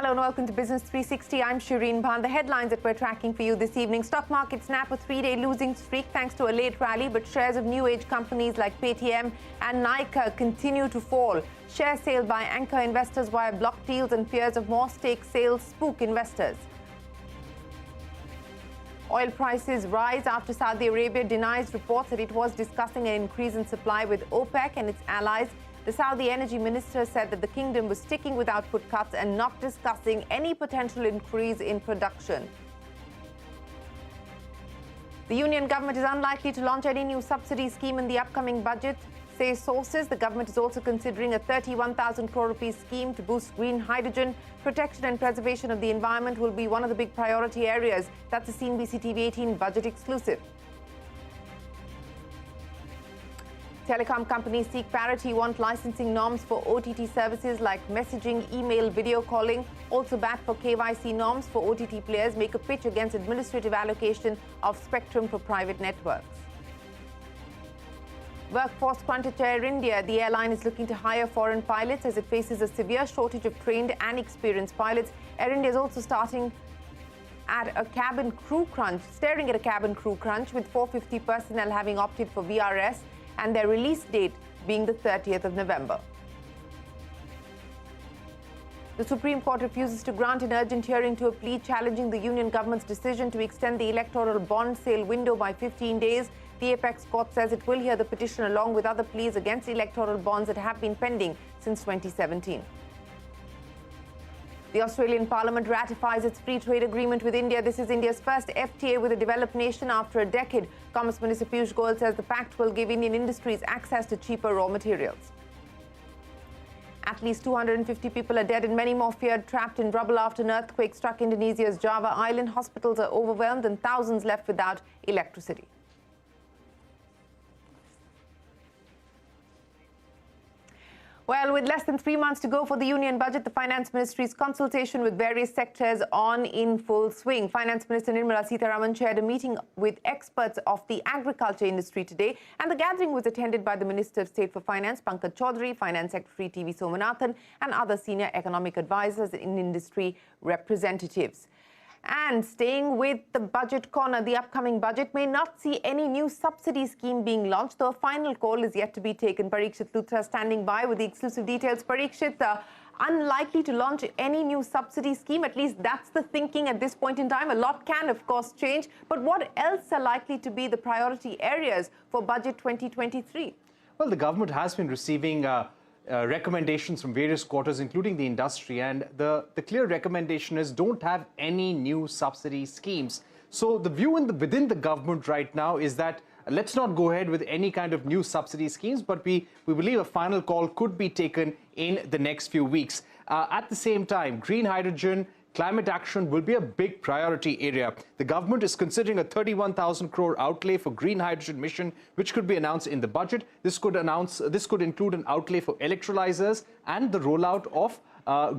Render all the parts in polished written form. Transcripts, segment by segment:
Hello and welcome to Business 360. I'm Shireen Bhan. The headlines that we're tracking for you this evening. Stock market snap a three-day losing streak thanks to a late rally, but shares of new age companies like Paytm and Nykaa continue to fall. Share sale by anchor investors via block deals and fears of more stake sales spook investors. Oil prices rise after Saudi Arabia denies reports that it was discussing an increase in supply with OPEC and its allies. The Saudi energy minister said that the kingdom was sticking with output cuts and not discussing any potential increase in production. The union government is unlikely to launch any new subsidy scheme in the upcoming budget, say sources. The government is also considering a 31,000 crore rupees scheme to boost green hydrogen. Protection and preservation of the environment will be one of the big priority areas. That's a CNBC-TV18 budget exclusive. Telecom companies seek parity, want licensing norms for OTT services like messaging, email, video calling. Also bat for KYC norms for OTT players, make a pitch against administrative allocation of spectrum for private networks. Workforce crunch at Air India. The airline is looking to hire foreign pilots as it faces a severe shortage of trained and experienced pilots. Air India is also staring at a cabin crew crunch, with 450 personnel having opted for VRS and their release date being the 30th of November. The Supreme Court refuses to grant an urgent hearing to a plea challenging the union government's decision to extend the electoral bond sale window by 15 days. The apex court says it will hear the petition along with other pleas against electoral bonds that have been pending since 2017. The Australian Parliament ratifies its free trade agreement with India. This is India's first FTA with a developed nation after a decade. Commerce Minister Piyush Goyal says the pact will give Indian industries access to cheaper raw materials. At least 250 people are dead and many more feared trapped in rubble after an earthquake struck Indonesia's Java island. Hospitals are overwhelmed and thousands left without electricity. Well, with less than 3 months to go for the union budget, the Finance Ministry's consultation with various sectors on in full swing. Finance Minister Nirmala Sitharaman chaired a meeting with experts of the agriculture industry today, and the gathering was attended by the Minister of State for Finance, Pankaj Chaudhary, Finance Secretary TV Somanathan, and other senior economic advisors and industry representatives. And staying with the budget corner, the upcoming budget may not see any new subsidy scheme being launched, though a final call is yet to be taken. Parikshit Luthra standing by with the exclusive details. Parikshit, unlikely to launch any new subsidy scheme, at least that's the thinking at this point in time. A lot can, of course, change. But what else are likely to be the priority areas for Budget 2023? Well, the government has been receiving recommendations from various quarters, including the industry, and the clear recommendation is don't have any new subsidy schemes. So the view within the government right now is that let's not go ahead with any kind of new subsidy schemes, but we believe a final call could be taken in the next few weeks. At the same time, green hydrogen, climate action will be a big priority area. The government is considering a 31,000 crore outlay for green hydrogen mission, which could be announced in the budget. This could include an outlay for electrolyzers and the rollout of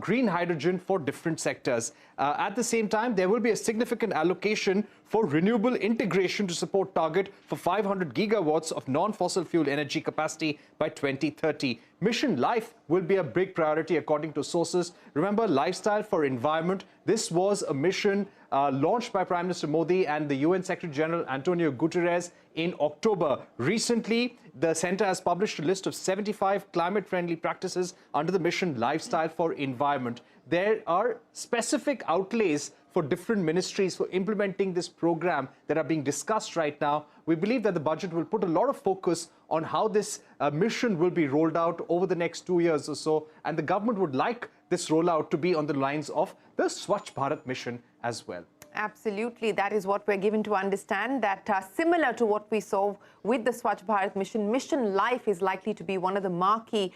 green hydrogen for different sectors. At the same time, there will be a significant allocation for renewable integration to support target for 500 gigawatts of non-fossil fuel energy capacity by 2030. Mission Life will be a big priority according to sources. Remember, Lifestyle for Environment. This was a mission launched by Prime Minister Modi and the UN Secretary General Antonio Guterres in October. Recently, the centre has published a list of 75 climate-friendly practices under the mission Lifestyle for Environment. There are specific outlays for different ministries for implementing this program that are being discussed right now. We believe that the budget will put a lot of focus on how this mission will be rolled out over the next 2 years or so, and the government would like this rollout to be on the lines of the Swachh Bharat mission as well. Absolutely. That is what we're given to understand, that similar to what we saw with the Swachh Bharat mission, Mission Life is likely to be one of the marquee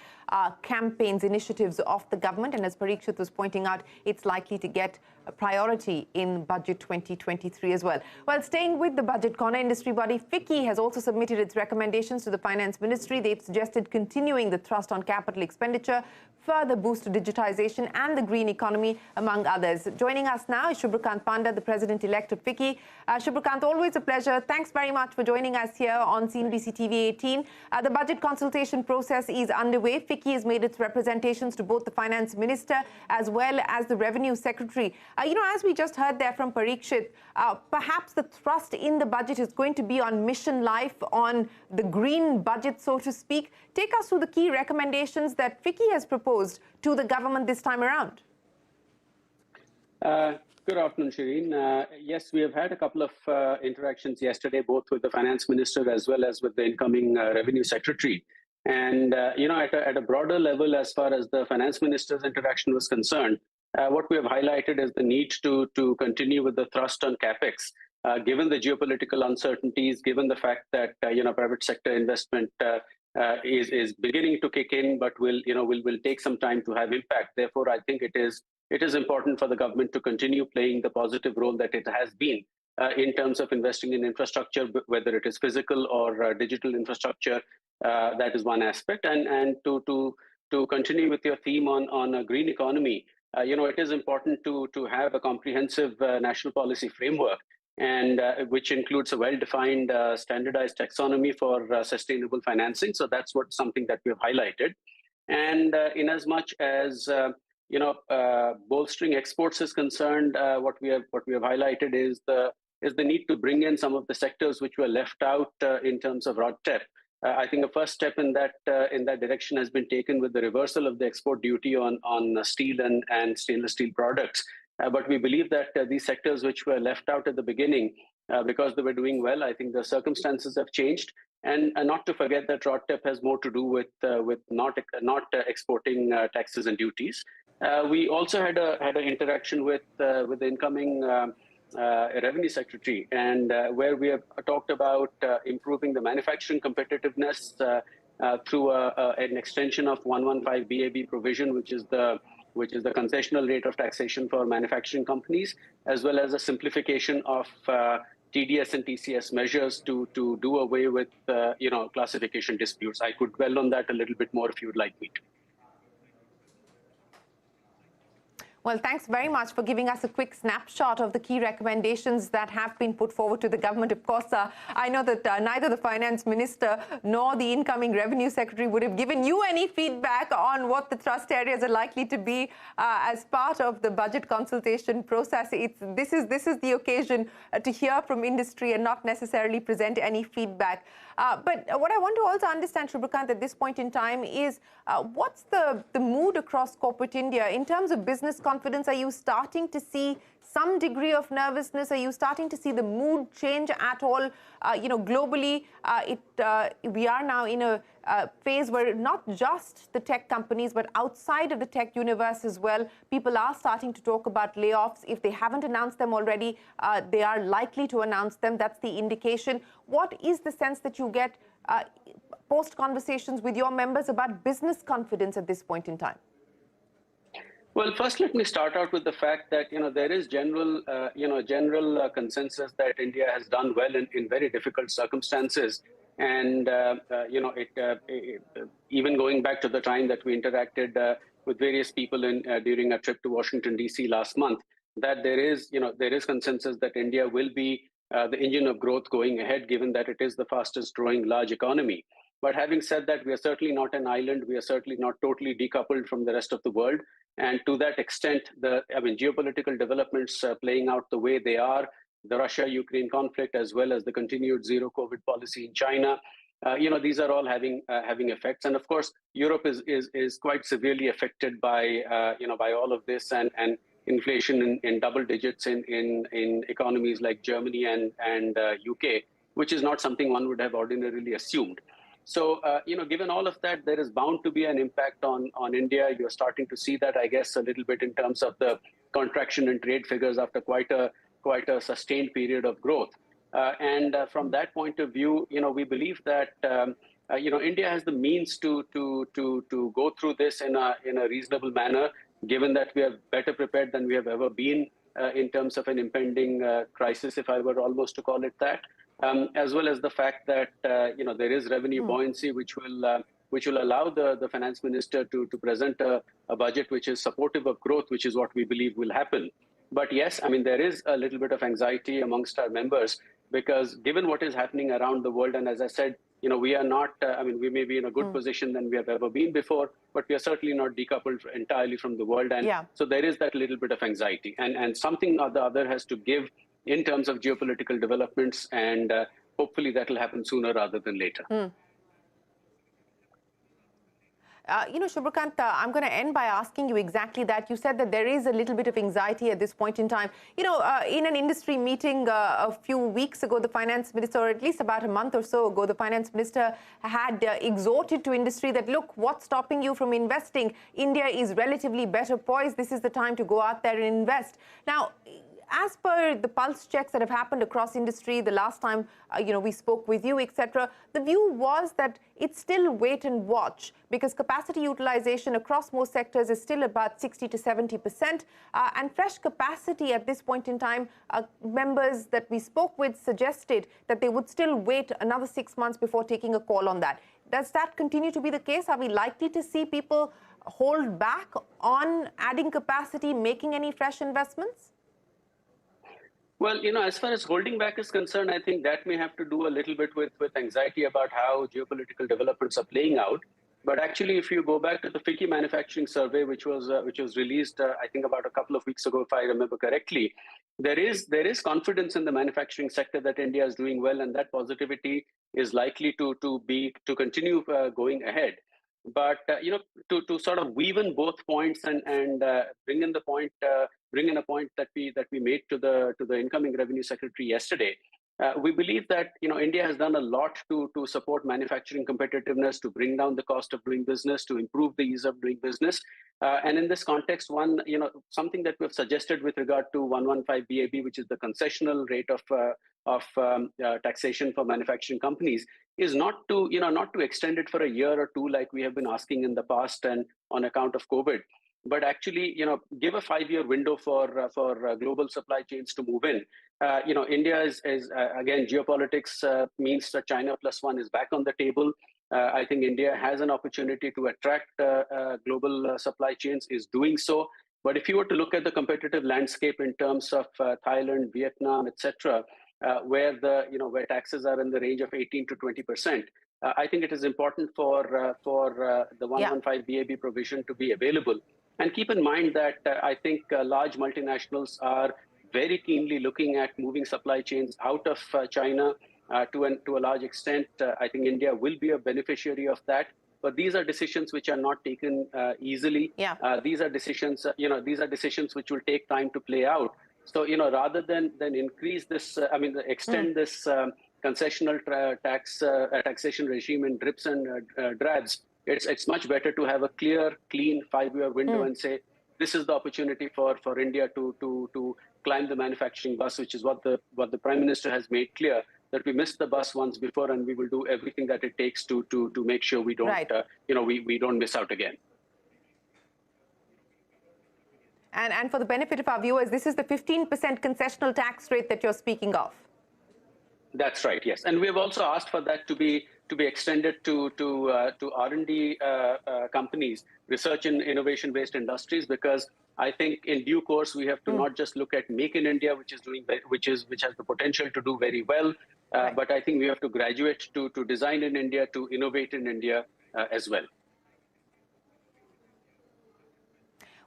campaigns, initiatives of the government. And as Parikshit was pointing out, it's likely to get priority in Budget 2023 as well. Well, staying with the budget corner, industry body FICCI has also submitted its recommendations to the Finance Ministry. They've suggested continuing the thrust on capital expenditure, further boost to digitization and the green economy, among others. Joining us now is Subhrikant Panda, the President-elect of FICCI. Subhrikant, always a pleasure. Thanks very much for joining us here on CNBC-TV18. The budget consultation process is underway. FICCI has made its representations to both the Finance Minister as well as the Revenue Secretary. As we just heard there from Parikshit, perhaps the thrust in the budget is going to be on mission life, on the green budget, so to speak. Take us through the key recommendations that FICCI has proposed to the government this time around. Good afternoon, Shireen. Yes, we have had a couple of interactions yesterday, both with the Finance Minister as well as with the incoming Revenue Secretary. And, at a broader level, as far as the Finance Minister's interaction was concerned, what we have highlighted is the need to continue with the thrust on CapEx, given the geopolitical uncertainties, given the fact that, private sector investment is beginning to kick in, but will take some time to have impact. Therefore, I think it is important for the government to continue playing the positive role that it has been in terms of investing in infrastructure, whether it is physical or digital infrastructure. That is one aspect, and to continue with your theme on a green economy. It is important to have a comprehensive national policy framework, and which includes a well-defined standardized taxonomy for sustainable financing. So that's something that we have highlighted. And in as much as bolstering exports is concerned, what we have highlighted is the need to bring in some of the sectors which were left out in terms of RoDTEP. I think a first step in that direction has been taken with the reversal of the export duty on steel and stainless steel products. But we believe that these sectors which were left out at the beginning, because they were doing well, I think the circumstances have changed. And not to forget that RoDTEP has more to do with not exporting taxes and duties. We also had an interaction with the incoming Revenue Secretary, and where we have talked about improving the manufacturing competitiveness through an extension of 115 BAB provision, which is the concessional rate of taxation for manufacturing companies, as well as a simplification of TDS and TCS measures to do away with classification disputes. I could dwell on that a little bit more if you would like me to. Well, thanks very much for giving us a quick snapshot of the key recommendations that have been put forward to the government. Of course, I know that neither the Finance Minister nor the incoming Revenue Secretary would have given you any feedback on what the thrust areas are likely to be as part of the budget consultation process. This is the occasion to hear from industry and not necessarily present any feedback. But what I want to also understand, Subhrikant, at this point in time is what's the mood across corporate India in terms of business confidence? Are you starting to see some degree of nervousness? Are you starting to see the mood change at all? Globally, we are now in a phase where not just the tech companies, but outside of the tech universe as well, people are starting to talk about layoffs. If they haven't announced them already, they are likely to announce them. That's the indication. What is the sense that you get post conversations with your members about business confidence at this point in time? Well, first, let me start out with the fact that there is general consensus that India has done well in very difficult circumstances, and even going back to the time that we interacted with various people during a trip to Washington D.C. last month, that there is consensus that India will be the engine of growth going ahead, given that it is the fastest growing large economy. But having said that, we are certainly not an island. We are certainly not totally decoupled from the rest of the world. And to that extent, geopolitical developments playing out the way they are, the Russia-Ukraine conflict, as well as the continued zero COVID policy in China, these are all having effects. And of course, Europe is quite severely affected by all of this, and inflation in double digits in economies like Germany and UK, which is not something one would have ordinarily assumed. So, given all of that, there is bound to be an impact on India. You're starting to see that, I guess, a little bit in terms of the contraction in trade figures after quite a sustained period of growth. And from that point of view, we believe that India has the means to go through this in a reasonable manner, given that we are better prepared than we have ever been in terms of an impending crisis, if I were almost to call it that, as well as the fact that there is revenue buoyancy, which will allow the finance minister to present a budget which is supportive of growth, which is what we believe will happen. But yes, I mean, there is a little bit of anxiety amongst our members because given what is happening around the world, and as I said, we are not, we may be in a good position than we have ever been before, but we are certainly not decoupled entirely from the world. And so there is that little bit of anxiety and something or the other has to give in terms of geopolitical developments. And hopefully that will happen sooner rather than later. Shubhrikant, I'm going to end by asking you exactly that. You said that there is a little bit of anxiety at this point in time. In an industry meeting a few weeks ago, the finance minister, or at least about a month or so ago, the finance minister had exhorted to industry that, look, what's stopping you from investing? India is relatively better poised. This is the time to go out there and invest. Now, as per the pulse checks that have happened across industry, the last time we spoke with you, etc., the view was that it's still wait and watch because capacity utilization across most sectors is still about 60 to 70%. And fresh capacity at this point in time, members that we spoke with suggested that they would still wait another 6 months before taking a call on that. Does that continue to be the case? Are we likely to see people hold back on adding capacity, making any fresh investments? Well, as far as holding back is concerned, I think that may have to do a little bit with anxiety about how geopolitical developments are playing out. But actually, if you go back to the FICCI manufacturing survey, which was released, I think about a couple of weeks ago, if I remember correctly, there is confidence in the manufacturing sector that India is doing well, and that positivity is likely to continue going ahead. But to sort of weave in both points and bring in a point that we made to the incoming revenue secretary yesterday. We believe that India has done a lot to support manufacturing competitiveness, to bring down the cost of doing business, to improve the ease of doing business. And in this context, something that we've suggested with regard to 115 BAB, which is the concessional rate of taxation for manufacturing companies, is not to extend it for a year or two like we have been asking in the past and on account of COVID, but actually give a 5-year window for global supply chains to move in. India is again, geopolitics means that China plus one is back on the table. I think India has an opportunity to attract global supply chains, is doing so. But if you were to look at the competitive landscape in terms of Thailand, Vietnam, etc., where taxes are in the range of 18 to 20%, I think it is important for the 115 BAB provision to be available. And keep in mind that I think large multinationals are very keenly looking at moving supply chains out of China to a large extent. I think India will be a beneficiary of that. But these are decisions which are not taken easily. These are decisions which will take time to play out. So rather than increase this, extend this concessional taxation regime in drips and drabs, it's much better to have a clear, clean 5-year window and say this is the opportunity for India to climb the manufacturing bus, which is what the Prime Minister has made clear, that we missed the bus once before, and we will do everything that it takes to make sure we don't we don't miss out again. And for the benefit of our viewers, this is the 15% concessional tax rate that you're speaking of. That's right, yes. And we have also asked for that to be extended to R&D companies, research and innovation-based industries, because I think in due course we have to not just look at Make in India, which has the potential to do very well, but I think we have to graduate to design in India, to innovate in India as well.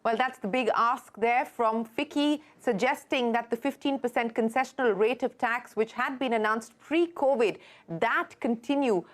Well, that's the big ask there from FICCI, suggesting that the 15% concessional rate of tax, which had been announced pre-COVID, that continue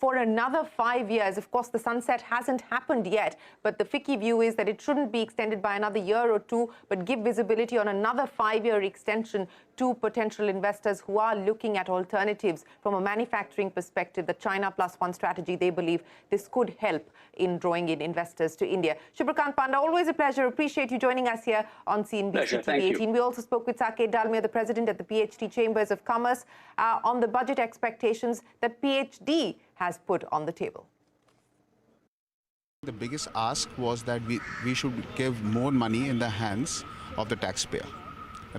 for another 5 years. Of course, the sunset hasn't happened yet, but the FICCI view is that it shouldn't be extended by another year or two, but give visibility on another 5-year extension to potential investors who are looking at alternatives from a manufacturing perspective. The China plus one strategy, they believe this could help in drawing in investors to India. Shubhrikant Panda, always a pleasure. Appreciate you joining us here on CNBC-TV18. We also spoke with Saket Dalmia, the president at the PhD Chambers of Commerce, on the budget expectations that PhD has put on the table. The biggest ask was that we should give more money in the hands of the taxpayer.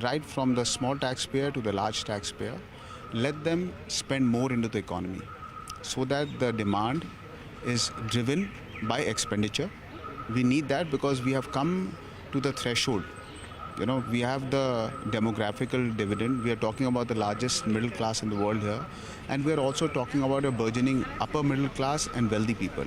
right from the small taxpayer to the large taxpayer, let them spend more into the economy so that the demand is driven by expenditure. We need that because we have come to the threshold. We have the demographical dividend. We are talking about the largest middle class in the world here. And we are also talking about a burgeoning upper middle class and wealthy people.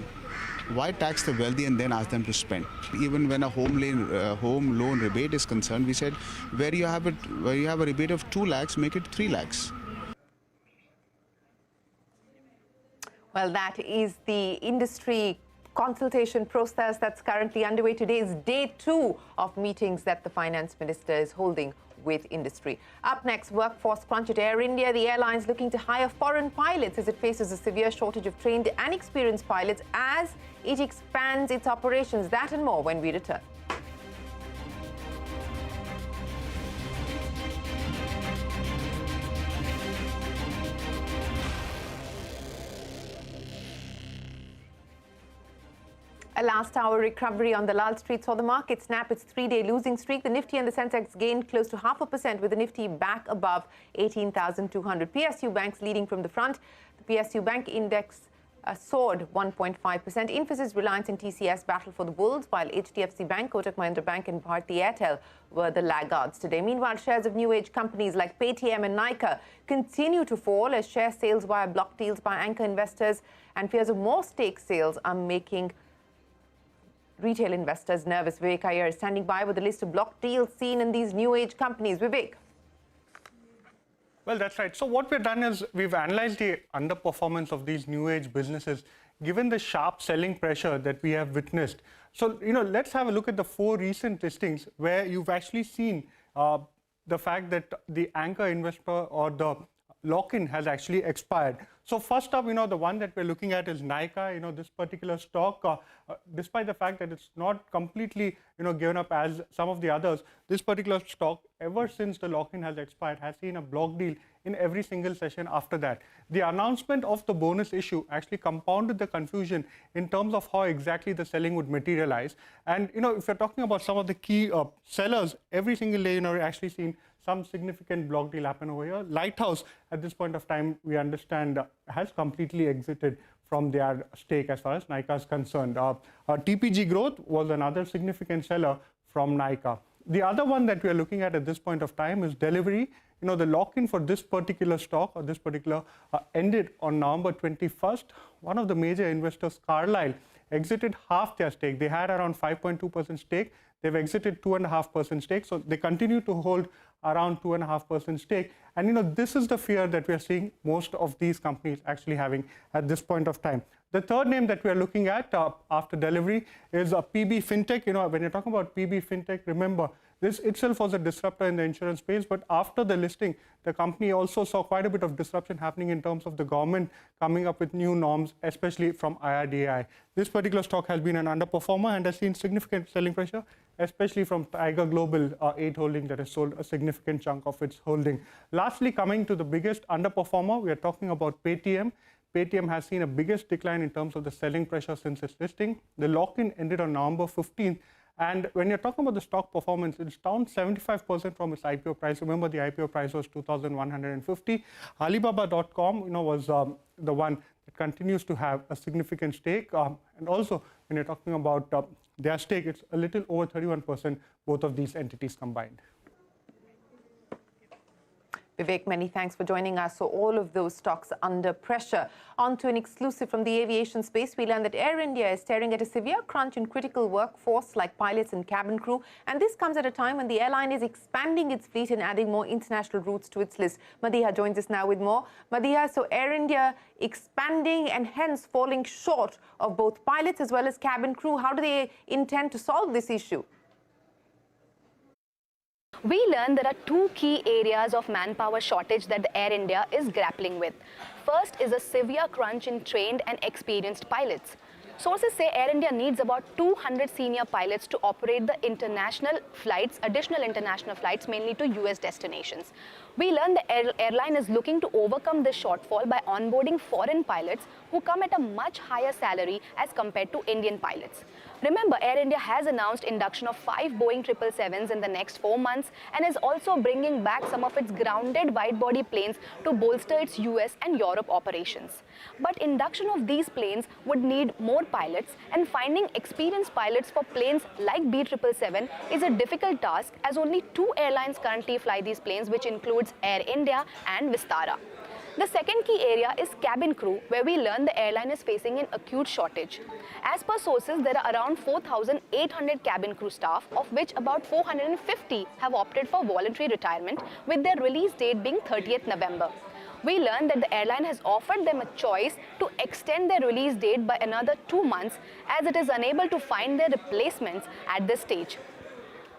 Why tax the wealthy and then ask them to spend? Even when a home loan rebate is concerned, we said where you have a rebate of 2 lakhs, make it 3 lakhs. Well, that is the industry consultation process that's currently underway. Today is day 2 of meetings that the finance minister is holding with industry. Up next, workforce crunch at Air India. The airline is looking to hire foreign pilots as it faces a severe shortage of trained and experienced pilots as it expands its operations. That and more when we return. A last-hour recovery on the Lal Street saw the market snap its 3-day losing streak. The Nifty and the Sensex gained close to 0.5%, with the Nifty back above 18,200. PSU banks leading from the front. The PSU bank index soared 1.5%. Infosys, Reliance and TCS battled for the bulls, while HDFC Bank, Kotak Mahindra Bank and Bharti Airtel were the laggards today. Meanwhile, shares of new age companies like Paytm and Nykaa continue to fall as share sales via block deals by anchor investors and fears of more stake sales are making retail investors nervous. Vivek Iyer is standing by with a list of block deals seen in these new age companies. Vivek. Well, that's right. So what we've done is we've analyzed the underperformance of these new age businesses given the sharp selling pressure that we have witnessed. So, let's have a look at the 4 recent listings where you've actually seen the fact that the anchor investor or the lock-in has actually expired. So first up, the one that we're looking at is Nykaa. This particular stock, despite the fact that it's not completely, given up as some of the others, this particular stock, ever since the lock-in has expired, has seen a block deal in every single session after that. The announcement of the bonus issue actually compounded the confusion in terms of how exactly the selling would materialize. And, if you're talking about some of the key sellers, every single day, we're actually seen some significant block deal happen over here. Lighthouse, at this point of time, we understand, has completely exited from their stake as far as Nykaa is concerned. TPG Growth was another significant seller from Nykaa. The other one that we are looking at this point of time is Delivery. The lock-in for this particular stock or this particular ended on November 21st. One of the major investors, Carlyle, exited half their stake. They had around 5.2% stake. They've exited 2.5% stake. So they continue to hold around 2.5% stake. And this is the fear that we are seeing most of these companies actually having at this point of time. The third name that we are looking at after Delivery is PB Fintech. When you're talking about PB Fintech, remember, this itself was a disruptor in the insurance space, but after the listing, the company also saw quite a bit of disruption happening in terms of the government coming up with new norms, especially from IRDAI. This particular stock has been an underperformer and has seen significant selling pressure, especially from Tiger Global 8 holding that has sold a significant chunk of its holding. Lastly, coming to the biggest underperformer, we are talking about Paytm. Paytm has seen a biggest decline in terms of the selling pressure since its listing. The lock-in ended on November 15th. And when you're talking about the stock performance, it's down 75% from its IPO price. Remember, the IPO price was 2,150. Alibaba.com, was the one that continues to have a significant stake. And also, when you're talking about their stake, it's a little over 31%, both of these entities combined. Vivek, many thanks for joining us. So all of those stocks under pressure. On to an exclusive from the aviation space. We learned that Air India is staring at a severe crunch in critical workforce like pilots and cabin crew. And this comes at a time when the airline is expanding its fleet and adding more international routes to its list. Madiha joins us now with more. Madiha, so Air India expanding and hence falling short of both pilots as well as cabin crew. How do they intend to solve this issue? We learned there are 2 key areas of manpower shortage that the Air India is grappling with. First is a severe crunch in trained and experienced pilots. Sources say Air India needs about 200 senior pilots to operate the international flights, additional international flights, mainly to US destinations. We learned the airline is looking to overcome this shortfall by onboarding foreign pilots who come at a much higher salary as compared to Indian pilots. Remember, Air India has announced induction of 5 Boeing 777s in the next 4 months and is also bringing back some of its grounded wide-body planes to bolster its US and Europe operations. But induction of these planes would need more pilots, and finding experienced pilots for planes like B777 is a difficult task, as only 2 airlines currently fly these planes, which includes Air India and Vistara. The second key area is cabin crew, where we learn the airline is facing an acute shortage. As per sources, there are around 4,800 cabin crew staff, of which about 450 have opted for voluntary retirement, with their release date being 30th November. We learned that the airline has offered them a choice to extend their release date by another 2 months, as it is unable to find their replacements at this stage.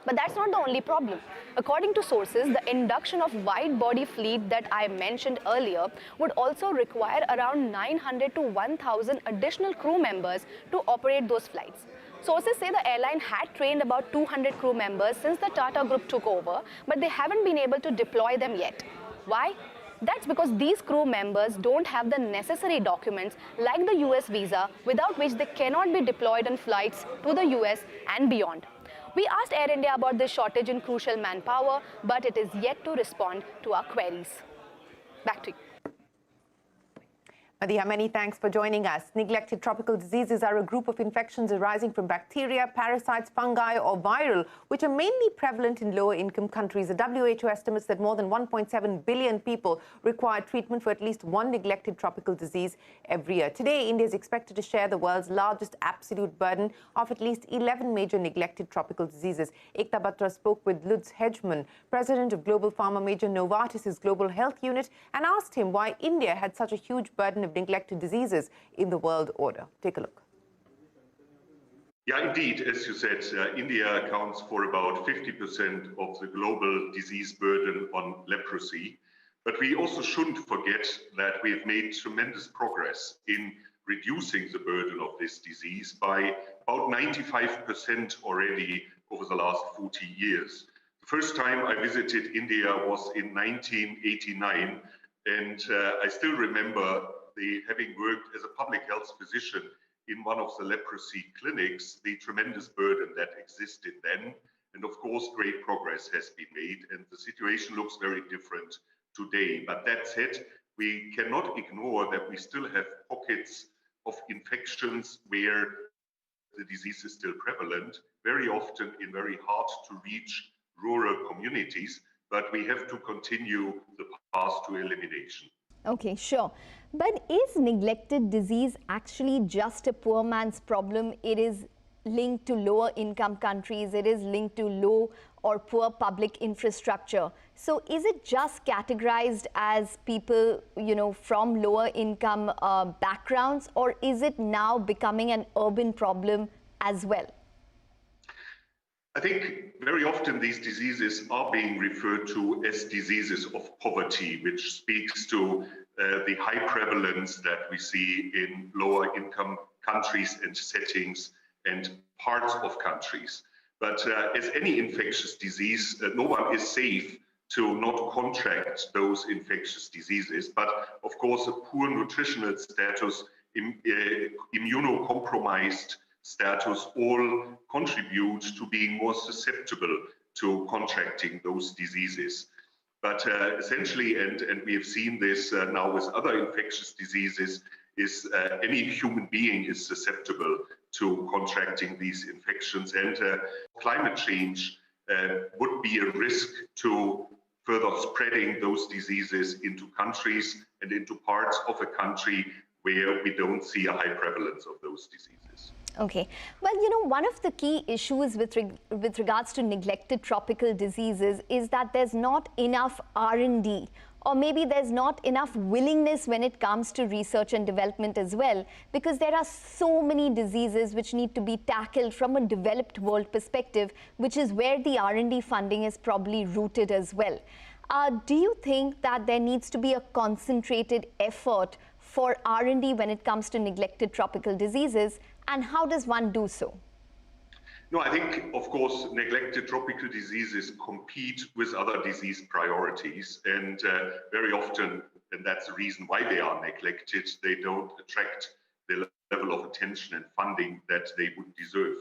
But that's not the only problem. According to sources, the induction of wide-body fleet that I mentioned earlier would also require around 900 to 1,000 additional crew members to operate those flights. Sources say the airline had trained about 200 crew members since the Tata Group took over, but they haven't been able to deploy them yet. Why? That's because these crew members don't have the necessary documents like the US visa, without which they cannot be deployed on flights to the US and beyond. We asked Air India about this shortage in crucial manpower, but it is yet to respond to our queries. Back to you. Madiha, many thanks for joining us. Neglected tropical diseases are a group of infections arising from bacteria, parasites, fungi or viral, which are mainly prevalent in lower-income countries. The WHO estimates that more than 1.7 billion people require treatment for at least one neglected tropical disease every year. Today, India is expected to share the world's largest absolute burden of at least 11 major neglected tropical diseases. Ekta Batra spoke with Lutz Hedgeman, president of global pharma major Novartis' Global Health Unit, and asked him why India had such a huge burden of neglected diseases in the world order. Take a look. Yeah, indeed, as you said, India accounts for about 50% of the global disease burden on leprosy. But we also shouldn't forget that we have made tremendous progress in reducing the burden of this disease by about 95% already over the last 40 years. The first time I visited India was in 1989, and I still remember having worked as a public health physician in one of the leprosy clinics, the tremendous burden that existed then. And of course, great progress has been made, and the situation looks very different today. But that said, we cannot ignore that we still have pockets of infections where the disease is still prevalent, very often in very hard to reach rural communities, but we have to continue the path to elimination. Okay, sure. But is neglected disease actually just a poor man's problem? It is linked to lower income countries. It is linked to low or poor public infrastructure. So is it just categorized as people, from lower income backgrounds, or is it now becoming an urban problem as well? I think very often these diseases are being referred to as diseases of poverty, which speaks to the high prevalence that we see in lower income countries and settings and parts of countries. But as any infectious disease, no one is safe to not contract those infectious diseases. But of course, a poor nutritional status, immunocompromised status, all contribute to being more susceptible to contracting those diseases. But essentially, and we have seen this now with other infectious diseases, is any human being is susceptible to contracting these infections, and climate change would be a risk to further spreading those diseases into countries and into parts of a country where we don't see a high prevalence of those diseases. Okay. Well, one of the key issues with regards to neglected tropical diseases is that there's not enough R&D, or maybe there's not enough willingness when it comes to research and development as well, because there are so many diseases which need to be tackled from a developed world perspective, which is where the R&D funding is probably rooted as well. Do you think that there needs to be a concentrated effort for R&D when it comes to neglected tropical diseases, and how does one do so? No, I think, of course, neglected tropical diseases compete with other disease priorities, and very often and that's the reason why they are neglected. They don't attract the level of attention and funding that they would deserve.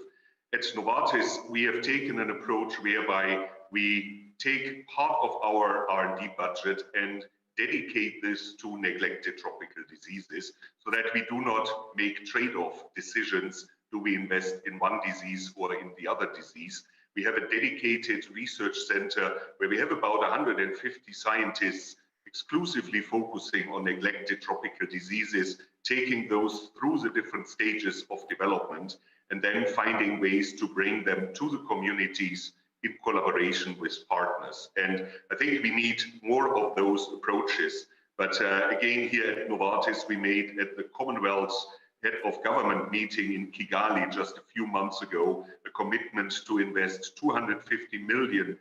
At Novartis, we have taken an approach whereby we take part of our R&D budget and dedicate this to neglected tropical diseases so that we do not make trade-off decisions. Do we invest in one disease or in the other disease? We have a dedicated research center where we have about 150 scientists exclusively focusing on neglected tropical diseases, taking those through the different stages of development, and then finding ways to bring them to the communities in collaboration with partners. And I think we need more of those approaches. But again, here at Novartis, we made at the Commonwealth's Head of Government meeting in Kigali just a few months ago a commitment to invest $250 million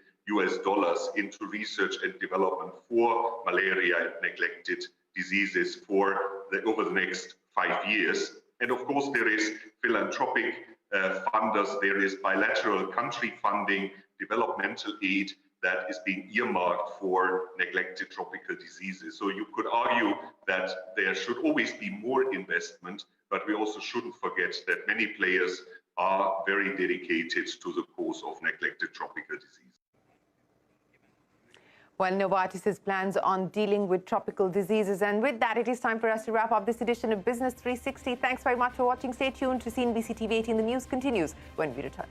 into research and development for malaria and neglected diseases over the next 5 years. And of course, there is philanthropic funders, there is bilateral country funding, developmental aid that is being earmarked for neglected tropical diseases. So you could argue that there should always be more investment, but we also shouldn't forget that many players are very dedicated to the cause of neglected tropical disease. Well, Novartis's plans on dealing with tropical diseases. And with that, it is time for us to wrap up this edition of Business 360. Thanks very much for watching. Stay tuned to CNBC-TV18. The news continues when we return.